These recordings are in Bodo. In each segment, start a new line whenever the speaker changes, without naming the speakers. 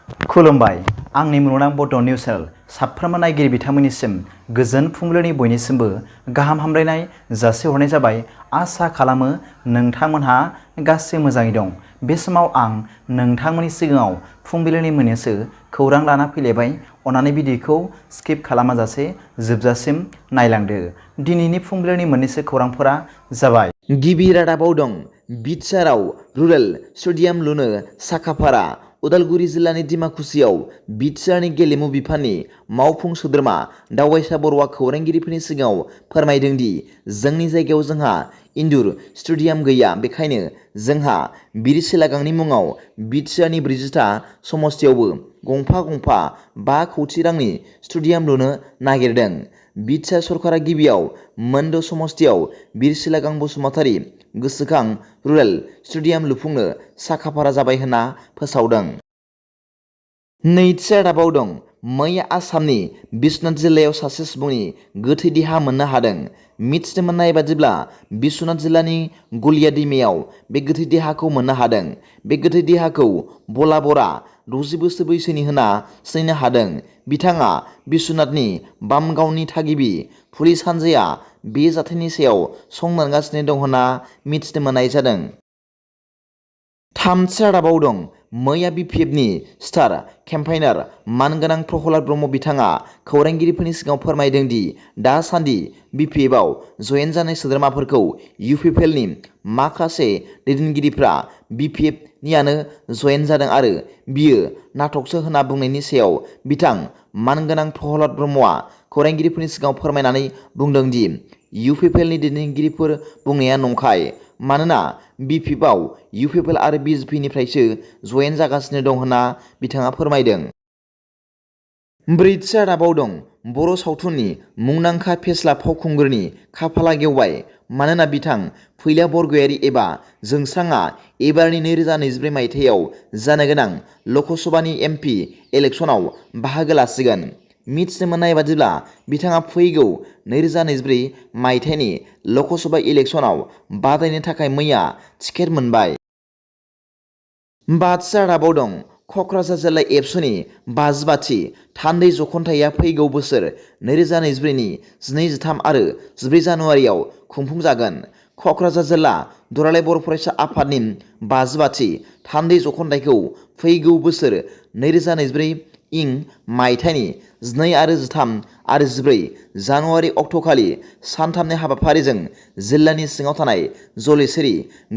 खुलुमबाय आंनि मुलुगनां बड' निउस चेनेल साफ्रोमबो नायगिरि बिथांमोननिसिम गोजोन फुंबिलिनि बयनिसिमबो गाहाम हामलायनाय जासिहरनाय जाबाय। आसा खालामो नोंथांमोनहा गासै मोजाङै दं। बे समाव आं नोंथांमोननि सिगाङाव फुंबिलिनि मोननैसो खौरां लाना फैलायबाय। अन्नानै भिडिअखौ स्किप खालामाजासे जोबजासिम नायलांदो। दिनैनि फुंबिलिनि मोननैसो खौरांफोरा जाबाय। गिबि रादाबाव दं BTRआव रुरेल स्टेडियाम लुनो साखाफारा। उदालगुरि जिल्लानि दिमाकुसियाव BTRनि गेलेमु बिफाननि मावफुं सोद्रोमा दावबायसा बर'आ खौरांगिरिफोरनि सिगाङाव फोरमायदों दि जोंनि जायगायाव जोंहा इनडुर स्टेडियाम गैया, बेखायनो जोंहा बिरसिलागांनि मुङाव BTRनि 40था समस्तियावबो गंफा गंफा 5 कौटि रांनि स्टेडियाम लुनो नागिरदों। BTR सरकारा गिबियाव मोनद' समस्तियाव बिरसिलागां बसुमतारी गोसोखां रुरेल स्टेडियाम लुफुंनो साखाफारा जाबाय होनना फोसावदों। नैथि रादाबाव दं मैया आसामनि बिश्वनाथ जिल्लायाव सासे सुबुंनि गोथै देहा मोननो हादों। मिथिनो मोननाय बादिब्ला बिश्वनाथ जिल्लानि गलिया दैमायाव बे गोथै देहाखौ मोननो हादों। बे गोथै देहाखौ बला बरा 60 बोसोर बैसोनि होनना सिनायनो हादों। बिथाङा बिश्वनाथनि बामगावनि थागिबि। पुलिस हानजाया बे जाथायनि सायाव संदानगासिनो दं होनना मिथिनो मोननाय जादों। थामथि रादाबाव दं मैया BPFनि स्टार केम्पेइनार मानगोनां प्रहलाद ब्रह्म बिथाङा खौरांगिरिफोरनि सिगाङाव फोरमायदों दि दासान्दि BPFआव जयेन जानाय सोद्रोमाफोरखौ UPPLनि माखासे दैदेनगिरिफ्रा BPFनियानो जयेन जादों आरो बियो नाटकसो होनना बुंनायनि सायाव बिथां मानगोनां प्रहलाद ब्रह्मआ खौरांगिरिफोरनि सिगाङाव फोरमायनानै बुंदों दि UPPLनि दैदेनगिरिफोर बुंनाया नंखाय, मानोना BPFआव UPPL आरो BJPनिफ्रायसो जयेन जागासिनो दं होनना बिथाङा फोरमायदों। ब्रैथि रादाबाव दं बर' सावथुननि मुंदांखा फेस्ला फावखुंगुरनि खाफाला गेवबाय, मानोना बिथां फैला बरग'यारि एबा जोंस्रांआ एबारनि 2024 मायथाइयाव जानो गोनां ल'कसभानि MP इलेक्शनाव बाहागो लासिगोन। मिथिनो मोननाय बादिब्ला बिथाङा फैगौ 2024 मायथाइनि ल'कसभा इलेक्शनाव बादायनो थाखाय मैया टिकेट मोनबाय। बाथि रादाबाव दं क'क्राझार जिल्ला एबसुनि 55थि थान्दै जख'न्थाइया फैगौ बोसोर 2024नि 12, 13 आरो 14 जानुवारियाव खुंफुंजागोन। क'क्राझार जिल्ला दुलाराय बर' फरायसा आफादनि 55थि थान्दै जख'न्थाइखौ फैगौ बोसोर 2024 इं मायथाइनि 12 आरो 13 आरो 14 जानुवारि अक्ट'खालि सानथामनि हाबाफारिजों जिल्लानि सिङाव थानाय जलेस्वरी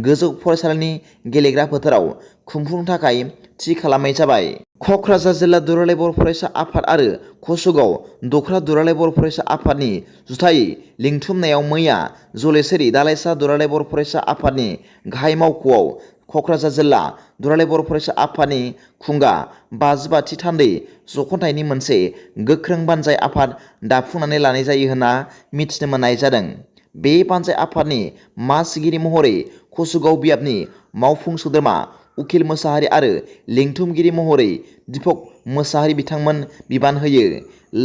गोजौ फरायसालिनि गेलेग्रा फोथाराव खुंफुंनो थाखाय थि खालामनाय जाबाय। क'क्राझार जिल्ला दुलाराय बर' फरायसा आफाद आरो कसुगाव दख्रा दुलाराय बर' फरायसा आफादनि जुथायै लिंथुमनायाव मैया जलेस्वरी दालाइसा दुलाराय बर' फरायसा आफादनि गाहाय मावख'आव क'क्राझार जिल्ला दुलाराय बर' फरायसा आफादनि खुंगा 55थि थान्दै जख'न्थाइनि मोनसे गोख्रों बानजाय आफाद दाफुंनानै लानाय जायो होनना मिथिनो मोननाय जादों। बे बानजाय आफादनि मासिगिरि महरै कसुगाव बियाबनि मावफुं सोद्रोमा उखिल मोसाहारि आरो लिंथुमगिरि महरै दिपक मोसाहारि बिथांमोन बिबान होयो।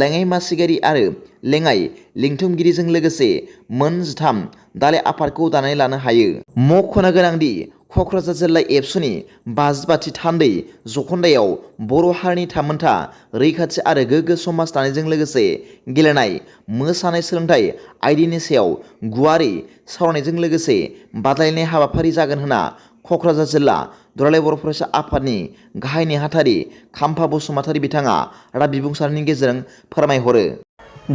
लेङाइ मासिगिरि आरो लेङाइ लिंथुमगिरिजों लोगोसे मोन 13 दालाइ आफादखौ दानानै लानो हायो। मख'नो गोनांदि क'क्राझार जिल्ला एबसुनि 55थि थान्दै जख'न्थाइयाव बर' हारिनि थामोनथा रैखाथि आरो गोग्गो समाज दानायजों लोगोसे गेलेनाय, मोसानाय, सोलोंथाइ आयदानि सायाव गुवारै सावरायनायजों लोगोसे बादायलायनाय हाबाफारि जागोन होनना क'क्राझार जिल्ला दुलाराय बर' फरायसा आफादनि गाहाय नेहाथारि खाम्फा बसुमतारी बिथाङा रादाब बिबुंसारनि गेजेरजों फोरमायहरो।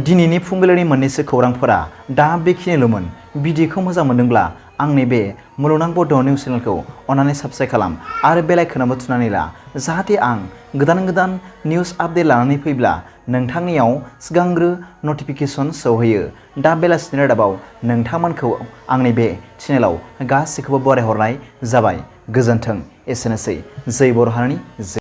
दिनैनि फुंबिलिनि मोननैसो खौरांफोरा दा बेखिनिल'मोन। भिडिअखौ मोजां मोनदोंब्ला आंनि बे मुलुगनां बड' निउस चेनेलखौ अन्नानै साबस्क्राइब खालाम आरो बेल आइकनआवबो थुनानै ला, जाहाथे आं गोदान निउस आपडेट लानानै फैब्ला नोंथांनियाव सिगांग्रो नटिफिकेसन सौहैयो। दा बेलासिनि रादाबाव नोंथांमोनखौ आंनि बे चेनेलाव गासैखौबो बरायहरनाय जाबाय। गोजोन्थों। एसेनोसै। जै बर' हारिनि